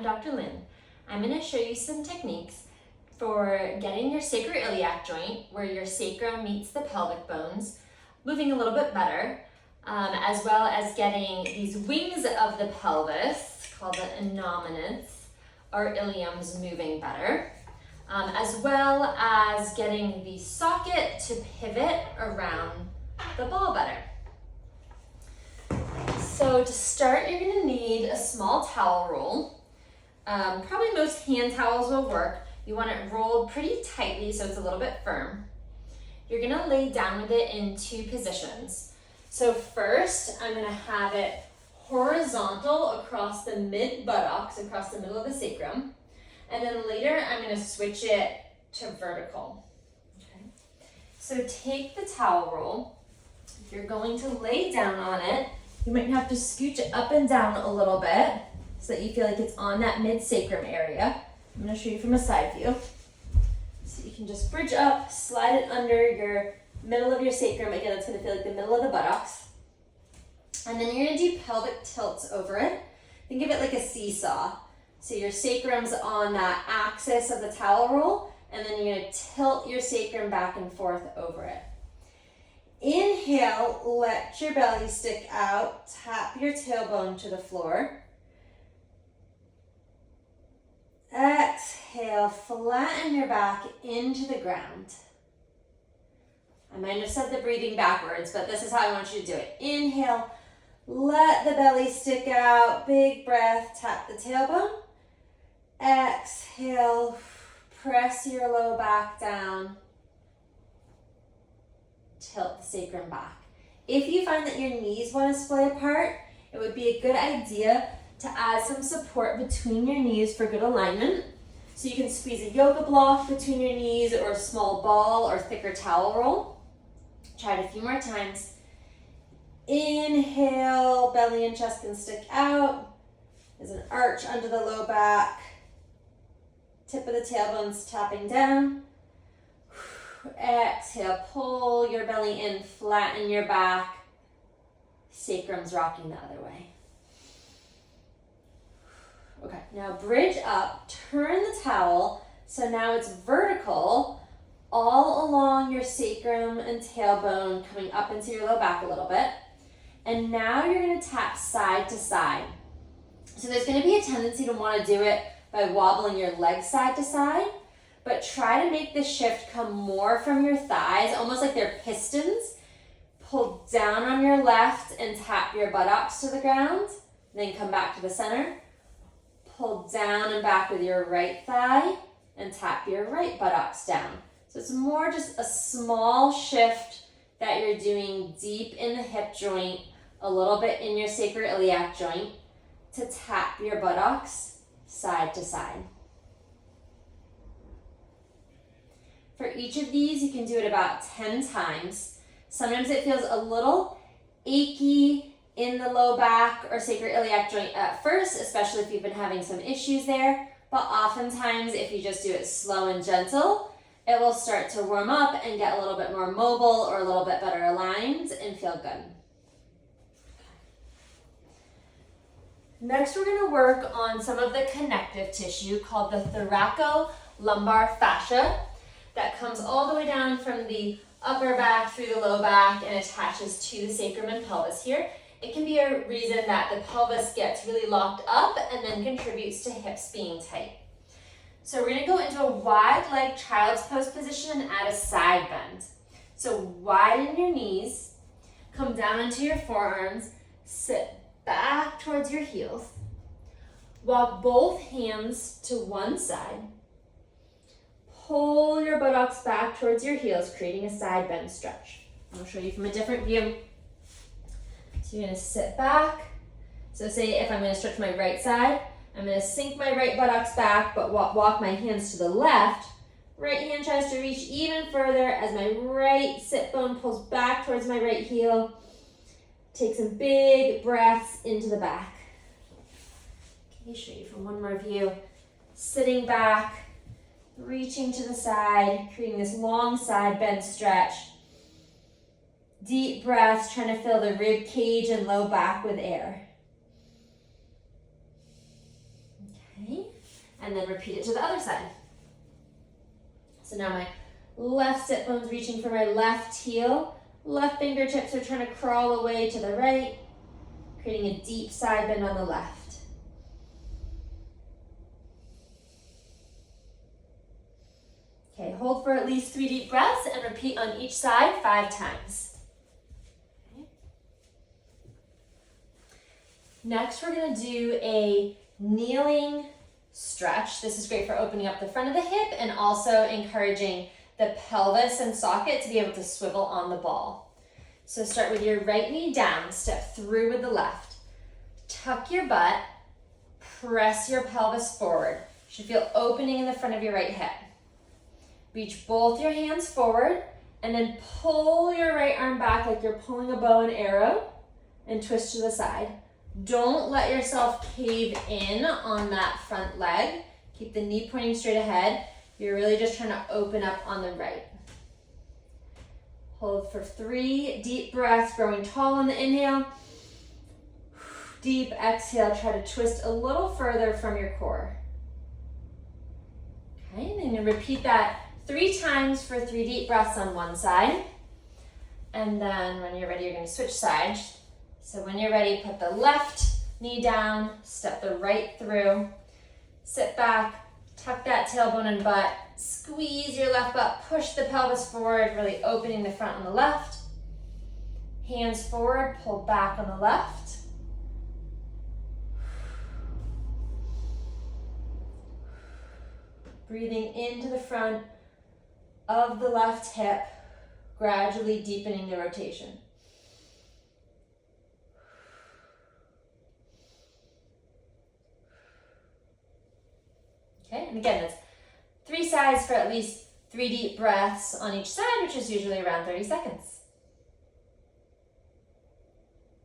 Dr. Lynn. I'm going to show you some techniques for getting your sacroiliac joint, where your sacrum meets the pelvic bones, moving a little bit better, as well as getting these wings of the pelvis, called the innominate, or iliums, moving better, as well as getting the socket to pivot around the ball better. So to start, you're going to need a small towel roll. Probably most hand towels will work. You want it rolled pretty tightly so it's a little bit firm. You're going to lay down with it in two positions. So first, I'm going to have it horizontal across the mid-buttocks, across the middle of the sacrum. And then later, I'm going to switch it to vertical. Okay. So take the towel roll. If you're going to lay down on it, you might have to scooch it up and down a little bit so that you feel like it's on that mid-sacrum area. I'm going to show you from a side view. So you can just bridge up, slide it under your middle of your sacrum. Again, it's going to feel like the middle of the buttocks. And then you're going to do pelvic tilts over it. Think of it like a seesaw. So your sacrum's on that axis of the towel roll, and then you're going to tilt your sacrum back and forth over it. Inhale, let your belly stick out, tap your tailbone to the floor. Exhale, flatten your back into the ground. I might have said the breathing backwards, but this is how I want you to do it. Inhale, let the belly stick out, big breath, tap the tailbone. Exhale, press your low back down. Tilt the sacrum back. If you find that your knees want to splay apart, it would be a good idea to add some support between your knees for good alignment. So you can squeeze a yoga block between your knees or a small ball or thicker towel roll. Try it a few more times. Inhale, belly and chest can stick out. There's an arch under the low back. Tip of the tailbone's tapping down. Exhale, pull your belly in, flatten your back. Sacrum's rocking the other way. Okay, now bridge up, turn the towel, so now it's vertical all along your sacrum and tailbone, coming up into your low back a little bit. And now you're going to tap side to side. So there's going to be a tendency to want to do it by wobbling your legs side to side, but try to make the shift come more from your thighs, almost like they're pistons. Pull down on your left and tap your buttocks to the ground, then come back to the center. Pull down and back with your right thigh and tap your right buttocks down. So it's more just a small shift that you're doing deep in the hip joint, a little bit in your sacroiliac joint, to tap your buttocks side to side. For each of these, you can do it about 10 times. Sometimes it feels a little achy in the low back or sacroiliac joint at first, especially if you've been having some issues there. But oftentimes, if you just do it slow and gentle, it will start to warm up and get a little bit more mobile or a little bit better aligned and feel good. Next, we're going to work on some of the connective tissue called the thoracolumbar fascia that comes all the way down from the upper back through the low back and attaches to the sacrum and pelvis here. It can be a reason that the pelvis gets really locked up and then contributes to hips being tight. So we're going to go into a wide leg child's pose position and add a side bend. So widen your knees, come down into your forearms, sit back towards your heels, walk both hands to one side, pull your buttocks back towards your heels, creating a side bend stretch. I'll show you from a different view. So you're going to sit back. So say if I'm going to stretch my right side, I'm going to sink my right buttocks back, but walk my hands to the left. Right hand tries to reach even further as my right sit bone pulls back towards my right heel. Take some big breaths into the back. Let me show you from one more view. Sitting back, reaching to the side, creating this long side bend stretch. Deep breaths, trying to fill the rib cage and low back with air. Okay. and then repeat it to the other side. So now my left sit bone's reaching for my left heel. Left fingertips are trying to crawl away to the right, creating a deep side bend on the left. Okay, hold for at least 3 deep breaths and repeat on each side 5 times. Okay. Next, we're going to do a kneeling stretch. This is great for opening up the front of the hip and also encouraging the pelvis and socket to be able to swivel on the ball. So start with your right knee down, step through with the left. Tuck your butt, press your pelvis forward. You should feel opening in the front of your right hip. Reach both your hands forward and then pull your right arm back like you're pulling a bow and arrow and twist to the side. Don't let yourself cave in on that front leg. Keep the knee pointing straight ahead. You're really just trying to open up on the right. Hold for 3 deep breaths, growing tall on the inhale. Deep exhale, try to twist a little further from your core. Okay, and then you repeat that 3 times for 3 deep breaths on one side. And then when you're ready, you're going to switch sides. So when you're ready, put the left knee down, step the right through, sit back, tuck that tailbone and butt, squeeze your left butt, push the pelvis forward, really opening the front on the left. Hands forward, pull back on the left. Breathing into the front of the left hip, gradually deepening the rotation. Okay, and again, that's 3 sides for at least 3 deep breaths on each side, which is usually around 30 seconds.